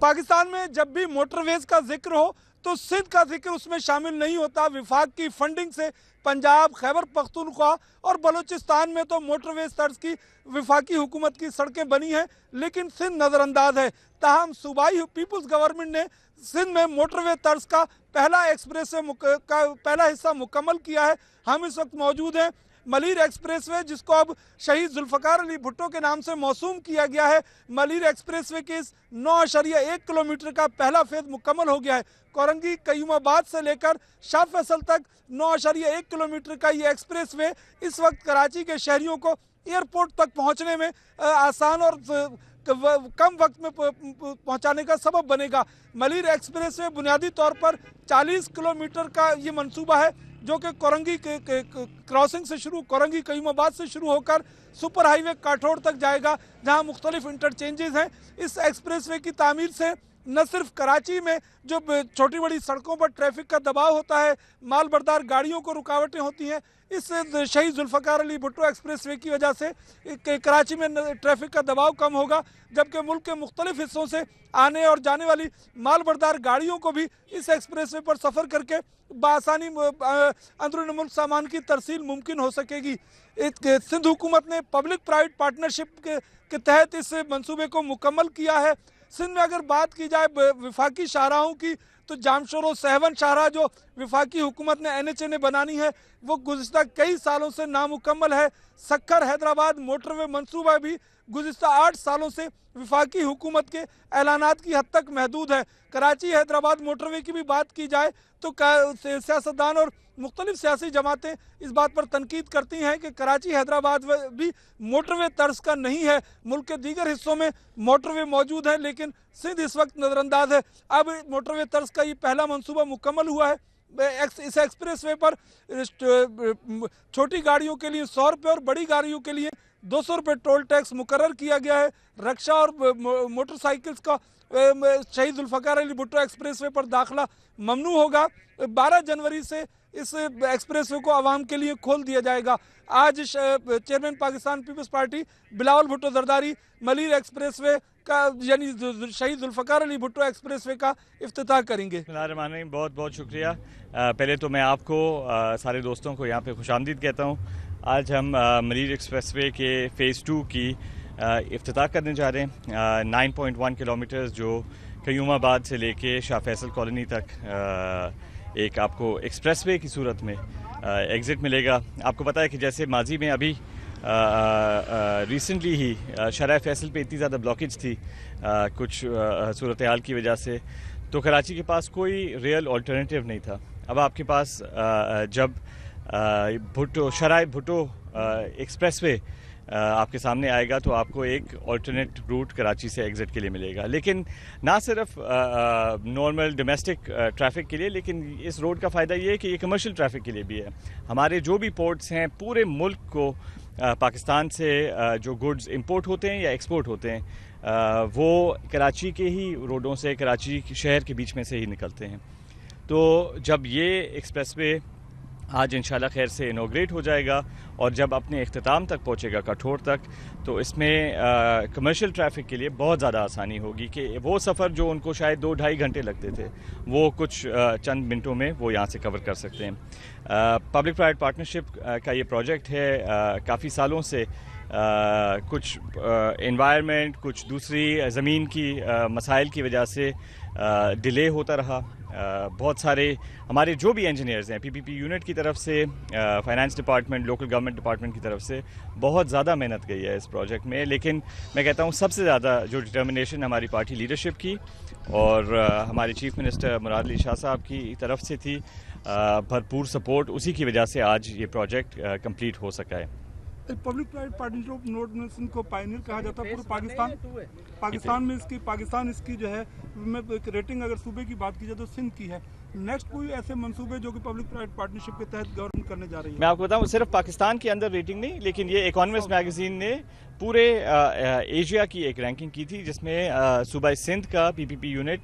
पाकिस्तान में जब भी मोटरवेज का जिक्र हो तो सिंध का जिक्र उसमें शामिल नहीं होता। विफाक की फंडिंग से पंजाब, खैबर पख्तूनख्वा और बलूचिस्तान में तो मोटरवेज तर्ज की विफाकी हुकूमत की सड़कें बनी हैं, लेकिन सिंध नज़रअंदाज है। ताहम सूबाई पीपल्स गवर्नमेंट ने सिंध में मोटरवे तर्ज का पहला एक्सप्रेस वे का पहला हिस्सा मुकम्मल किया है। हम इस वक्त मौजूद हैं मलीर एक्सप्रेसवे, जिसको अब शहीद जुल्फ़कार अली भुट्टो के नाम से मौसूम किया गया है। मलीर एक्सप्रेसवे के इस 9.1 किलोमीटर का पहला फेज मुकम्मल हो गया है। कोरंगी कयूमाबाद से लेकर शाह फैसल तक 9.1 किलोमीटर का ये एक्सप्रेसवे इस वक्त कराची के शहरियों को एयरपोर्ट तक पहुंचने में आसान और कम वक्त में पहुंचाने का सबब बनेगा। मलीर एक्सप्रेसवे बुनियादी तौर पर 40 किलोमीटर का ये मंसूबा है, जो कि कोरंगी क्रॉसिंग से शुरू, कोरंगी कयूमाबाद से शुरू होकर सुपर हाईवे काठोड़ तक जाएगा, जहां मुख्तलिफ इंटरचेंजेस हैं। इस एक्सप्रेसवे की तामीर से न सिर्फ कराची में जो छोटी बड़ी सड़कों पर ट्रैफिक का दबाव होता है, माल बरदार गाड़ियों को रुकावटें होती हैं, इस शहीद जुल्फ़कार अली भुट्टो एक्सप्रेसवे की वजह से कराची में ट्रैफिक का दबाव कम होगा, जबकि मुल्क के मुख्तलिफ हिस्सों से आने और जाने वाली माल बरदार गाड़ियों को भी इस एक्सप्रेसवे पर सफ़र करके बआसानी अंदरूनी मुल्क सामान की तरसील मुमकिन हो सकेगी। सिंध हुकूमत ने पब्लिक प्राइवेट पार्टनरशिप के तहत इस मंसूबे को मुकम्मल किया है। सिंध में अगर बात की जाए विफाकी शाहराहों की, तो जामशोरो सहवन शाहराह जो विफाकी हुकूमत ने NHA ने बनानी है, वो गुज़िश्ता कई सालों से नामुकम्मल है। सक्खर हैदराबाद मोटरवे मंसूबा भी गुज़िश्ता 8 सालों से विफाकी हुकूमत के ऐलानात की हद तक महदूद है। कराची हैदराबाद मोटरवे की भी बात की जाए तो सियासतदान और मुख्तलिफ सियासी जमातें इस बात पर तनकीद करती हैं कि कराची हैदराबाद भी मोटरवे तर्ज का नहीं है। मुल्क के दीगर हिस्सों में मोटरवे मौजूद है, लेकिन सिंध इस वक्त नज़रअंदाज है। अब मोटरवे तर्ज का ये पहला मंसूबा मुकम्मल हुआ है। इस एक्सप्रेसवे पर छोटी गाड़ियों के लिए 100 रुपये और बड़ी गाड़ियों के लिए 200 रुपये टोल टैक्स मुकर्रर किया गया है। रक्षा और मोटरसाइकिल्स का शहीद जुल्फ़कार अली भुट्टो एक्सप्रेसवे पर दाखिला ममनू होगा। 12 जनवरी से इस एक्सप्रेसवे को आवाम के लिए खोल दिया जाएगा। आज chairman Pakistan Peoples Party Bilawal Bhutto Zardari Malir expressway का यानी शहीद जुल्फ़कार अली भुट्टो एक्सप्रेसवे का इफ्तिताह करेंगे। बहुत बहुत शुक्रिया। पहले तो मैं आपको सारे दोस्तों को यहाँ पे खुशामदीद कहता हूँ। आज हम मलीर एक्सप्रेसवे के फ़ेज़ 2 की इफ्तिताह करने जा रहे हैं। 9.1 किलोमीटर जो कयूमाबाद से लेके शाह फैसल कॉलोनी तक एक आपको एक्सप्रेसवे की सूरत में एग्ज़िट मिलेगा। आपको पता है कि जैसे माजी में अभी रिसेंटली ही शराह फैसल पे इतनी ज़्यादा ब्लॉकेज थी कुछ सूरत हाल की वजह से, तो कराची के पास कोई रियल अल्टरनेटिव नहीं था। अब आपके पास जब शराह भुट्टो एक्सप्रेसवे आपके सामने आएगा तो आपको एक अल्टरनेट रूट कराची से एग्ज़िट के लिए मिलेगा, लेकिन ना सिर्फ नॉर्मल डोमेस्टिक ट्रैफिक के लिए, लेकिन इस रोड का फ़ायदा ये है कि ये कमर्शियल ट्रैफिक के लिए भी है। हमारे जो भी पोर्ट्स हैं पूरे मुल्क को पाकिस्तान से जो गुड्स इंपोर्ट होते हैं या एक्सपोर्ट होते हैं वो कराची के ही रोडों से, कराची शहर के बीच में से ही निकलते हैं। तो जब ये एक्सप्रेसवे आज इंशाल्लाह खैर से इनॉग्रेट हो जाएगा और जब अपने इख्तिताम तक पहुंचेगा काठोड़ तक, तो इसमें कमर्शियल ट्रैफिक के लिए बहुत ज़्यादा आसानी होगी कि वो सफ़र जो उनको शायद 2-2.5 घंटे लगते थे वो कुछ चंद मिनटों में वो यहाँ से कवर कर सकते हैं। पब्लिक प्राइवेट पार्टनरशिप का ये प्रोजेक्ट है। काफ़ी सालों से कुछ एनवायरनमेंट, कुछ दूसरी ज़मीन की मसाइल की वजह से डिले होता रहा। बहुत सारे हमारे जो भी इंजीनियर्स हैं PPP यूनिट की तरफ से, finance department, local government department की तरफ से बहुत ज़्यादा मेहनत गई है इस प्रोजेक्ट में, लेकिन मैं कहता हूँ सबसे ज़्यादा जो डिटर्मिनेशन हमारी पार्टी लीडरशिप की और हमारे चीफ मिनिस्टर मुराद अली शाह साहब की तरफ से थी, भरपूर सपोर्ट, उसी की वजह से आज ये प्रोजेक्ट कंप्लीट हो सका है। पब्लिक प्राइवेट पार्टनरशिप नोट को पायनियर कहा जाता है पूरे पाकिस्तान में। इसकी जो है रेटिंग अगर सूबे की बात की जाए तो सिंध की है। नेक्स्ट कोई ऐसे मंसूबे जो कि पब्लिक प्राइवेट पार्टनरशिप के तहत गवर्नमेंट करने जा रही है? मैं आपको बताऊं, सिर्फ पाकिस्तान के अंदर रेटिंग नहीं, लेकिन ये इकोनॉमिस्ट मैगजीन ने पूरे एशिया की एक रैंकिंग की थी, जिसमें सूबा सिंध का PPP यूनिट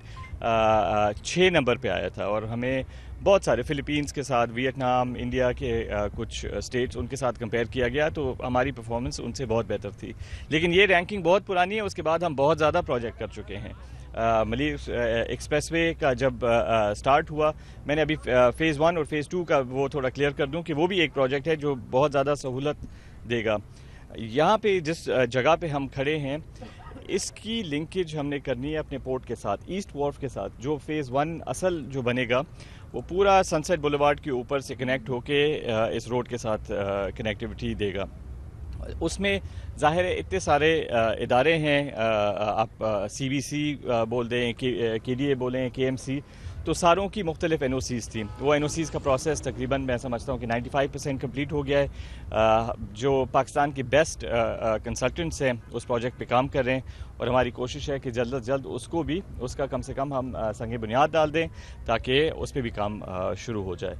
6 नंबर पे आया था। और हमें बहुत सारे फिलीपींस के साथ, वियतनाम, इंडिया के कुछ स्टेट्स, उनके साथ कंपेयर किया गया, तो हमारी परफॉर्मेंस उनसे बहुत बेहतर थी। लेकिन ये रैंकिंग बहुत पुरानी है, उसके बाद हम बहुत ज़्यादा प्रोजेक्ट कर चुके हैं। ملیر ایکسپریس وے کا جب سٹارٹ ہوا، میں نے ابھی فیز 1 اور فیز 2 کا وہ تھوڑا کلیئر کر دوں کہ وہ بھی ایک پروجیکٹ ہے جو بہت زیادہ سہولت دے گا. یہاں پہ جس جگہ پہ ہم کھڑے ہیں اس کی لنکیج ہم نے کرنی ہے اپنے پورٹ کے ساتھ، ایسٹ وارف کے ساتھ. جو فیز 1 اصل جو بنے گا وہ پورا سن سیٹ بولیوارڈ کے اوپر سے کنیکٹ ہو کے اس روڈ کے ساتھ کنیکٹیوٹی دے گا. اس میں ظاہر ہے اتنے سارے ادارے ہیں، آپ سی بی سی بول دیں، کے ڈی اے بولیں، کے ایم سی، تو ساروں کی مختلف این او سیز تھیں. وہ این او سیز کا پروسیس تقریباً میں سمجھتا ہوں کہ 95% کمپلیٹ ہو گیا ہے. جو پاکستان کے بیسٹ کنسلٹنٹس ہیں اس پروجیکٹ پہ کام کر رہے ہیں، اور ہماری کوشش ہے کہ جلد از جلد اس کا کم سے کم ہم سنگ بنیاد ڈال دیں تاکہ اس پہ بھی کام شروع ہو جائے.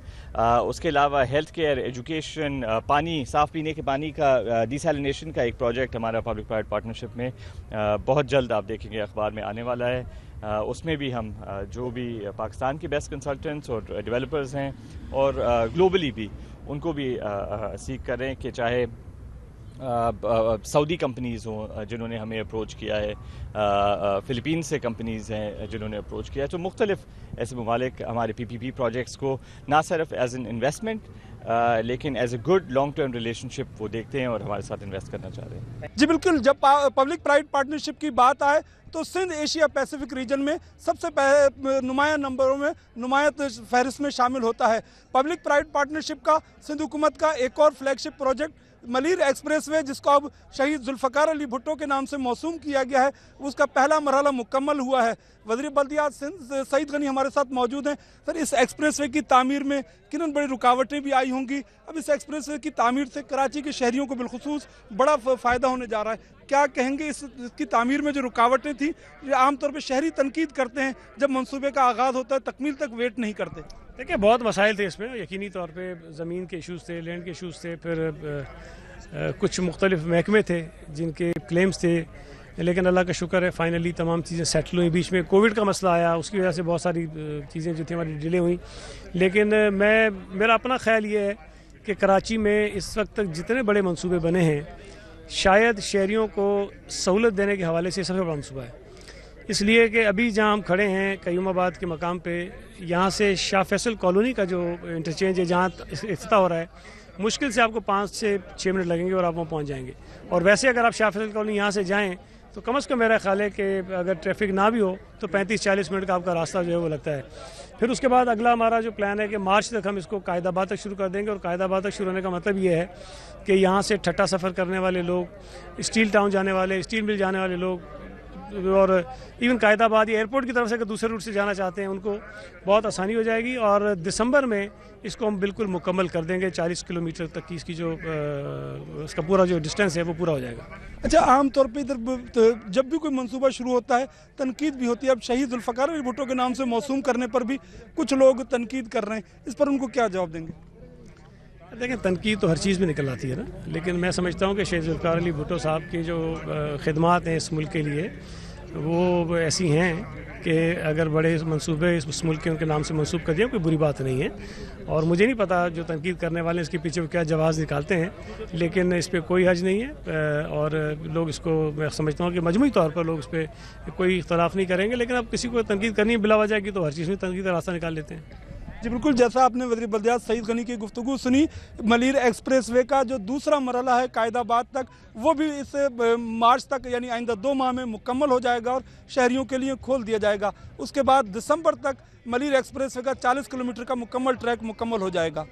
اس کے علاوہ ہیلتھ کیئر، ایجوکیشن، پانی، صاف پینے کے پانی کا ڈیسیلینیشن کا ایک پروجیکٹ ہمارا پبلک پرائیویٹ پارٹنرشپ میں بہت جلد آپ دیکھیں گے اخبار میں آنے والا ہے. اس میں بھی ہم جو بھی پاکستان کے بیسٹ کنسلٹنٹس اور ڈیولپرز ہیں اور گلوبلی بھی ان کو بھی سیکھ کر رہے ہیں کہ چاہے سعودی کمپنیز ہوں جنہوں نے ہمیں اپروچ کیا ہے، فلپین سے کمپنیز ہیں جنہوں نے اپروچ کیا ہے. تو مختلف ایسے ممالک ہمارے پی پی پی پروجیکٹس کو نہ صرف ایز این انویسٹمنٹ لیکن as a good long term relationship وہ دیکھتے ہیں اور ہمارے ساتھ انویسٹ کرنا چاہ رہے ہیں. جی بالکل، جب پبلک پرائیویٹ پارٹنرشپ کی بات آئے تو سندھ ایشیا پیسیفک ریجن میں سب سے نمایاں نمبروں میں نمایاں فہرست میں شامل ہوتا ہے. پبلک پرائیویٹ پارٹنرشپ کا سندھ حکومت کا ایک اور فلیگ شپ پروجیکٹ ملیر ایکسپریس وے، جس کو اب شہید ذوالفقار علی بھٹو کے نام سے موسوم کیا گیا ہے، اس کا پہلا مرحلہ مکمل ہوا ہے. وزیر بلدیات سندھ سعید غنی ہمارے ساتھ موجود ہیں. سر، اس ایکسپریس وے کی تعمیر میں کنن بڑی رکاوٹیں بھی آئی ہوں گی. اب اس ایکسپریس وے کی تعمیر سے کراچی کے شہریوں کو بالخصوص بڑا فائدہ ہونے جا رہا ہے. کیا کہیں گے اس کی تعمیر میں جو رکاوٹیں تھیں؟ یہ عام طور پہ شہری تنقید کرتے ہیں جب منصوبے کا آغاز ہوتا ہے، تکمیل تک ویٹ نہیں کرتے. دیکھیں، بہت مسائل تھے اس میں. یقینی طور پہ زمین کے ایشوز تھے، لینڈ کے ایشوز تھے، پھر کچھ مختلف محکمے تھے جن کے کلیمز تھے، لیکن اللہ کا شکر ہے فائنلی تمام چیزیں سیٹل ہوئیں. بیچ میں کووڈ کا مسئلہ آیا، اس کی وجہ سے بہت ساری چیزیں جو تھیں ہماری ڈیلے ہوئیں. لیکن میرا اپنا خیال یہ ہے کہ کراچی میں اس وقت تک جتنے بڑے منصوبے بنے ہیں، شاید شہریوں کو سہولت دینے کے حوالے سے سب سے بڑا منصوبہ ہے. اس لیے کہ ابھی جہاں ہم کھڑے ہیں قیوم آباد کے مقام پہ، یہاں سے شاہ فیصل کالونی کا جو انٹرچینج ہے جہاں افتتاح ہو رہا ہے، مشکل سے آپ کو 5 سے 6 منٹ لگیں گے اور آپ وہاں پہنچ جائیں گے. اور ویسے اگر آپ شاہ فیصل کالونی یہاں سے جائیں تو کم از کم میرا خیال ہے کہ اگر ٹریفک نہ بھی ہو تو 35-40 منٹ کا آپ کا راستہ جو ہے وہ لگتا ہے. پھر اس کے بعد اگلا ہمارا جو پلان ہے کہ مارچ تک ہم اس کو قائد آباد تک شروع کر دیں گے. اور قائد آباد تک شروع ہونے کا مطلب یہ ہے کہ یہاں سے ٹھٹا سفر کرنے والے لوگ، اسٹیل ٹاؤن جانے والے، اسٹیل مل جانے والے لوگ، اور ایون قائد آباد یا ایئرپورٹ کی طرف سے اگر دوسرے روٹ سے جانا چاہتے ہیں ان کو بہت آسانی ہو جائے گی. اور دسمبر میں اس کو ہم بالکل مکمل کر دیں گے. 40 کلومیٹر تک کی اس کی جو اس کا پورا جو ڈسٹینس ہے وہ پورا ہو جائے گا. اچھا، عام طور پہ ادھر جب بھی کوئی منصوبہ شروع ہوتا ہے تنقید بھی ہوتی ہے. اب شہید ذوالفقار علی بھٹو کے نام سے موسوم کرنے پر بھی کچھ لوگ تنقید کر رہے ہیں، اس پر ان کو کیا جواب دیں گے؟ دیکھیں، تنقید تو ہر چیز میں نکل آتی ہے نا، لیکن میں سمجھتا ہوں کہ شہید ذوالفقار علی بھٹو صاحب کی جو خدمات ہیں اس ملک کے لیے وہ ایسی ہیں کہ اگر بڑے منصوبے اس ملک کے ان کے نام سے منسوب کر دیا کوئی بری بات نہیں ہے. اور مجھے نہیں پتا جو تنقید کرنے والے اس کے پیچھے کیا جواز نکالتے ہیں، لیکن اس پہ کوئی حرج نہیں ہے. اور لوگ اس کو، میں سمجھتا ہوں کہ مجموعی طور پر لوگ اس پہ کوئی اختلاف نہیں کریں گے. لیکن اب کسی کو تنقید کرنی ہے بلا وجہ کی تو ہر چیز میں تنقید کا راستہ نکال لیتے ہیں. جی بالکل، جیسا آپ نے وزیر بلدیات سعید غنی کی گفتگو سنی، ملیر ایکسپریس وے کا جو دوسرا مرحلہ ہے قائد آباد تک، وہ بھی اس مارچ تک یعنی آئندہ 2 ماہ میں مکمل ہو جائے گا اور شہریوں کے لیے کھول دیا جائے گا. اس کے بعد دسمبر تک ملیر ایکسپریس وے کا 40 کلومیٹر کا مکمل ٹریک مکمل ہو جائے گا.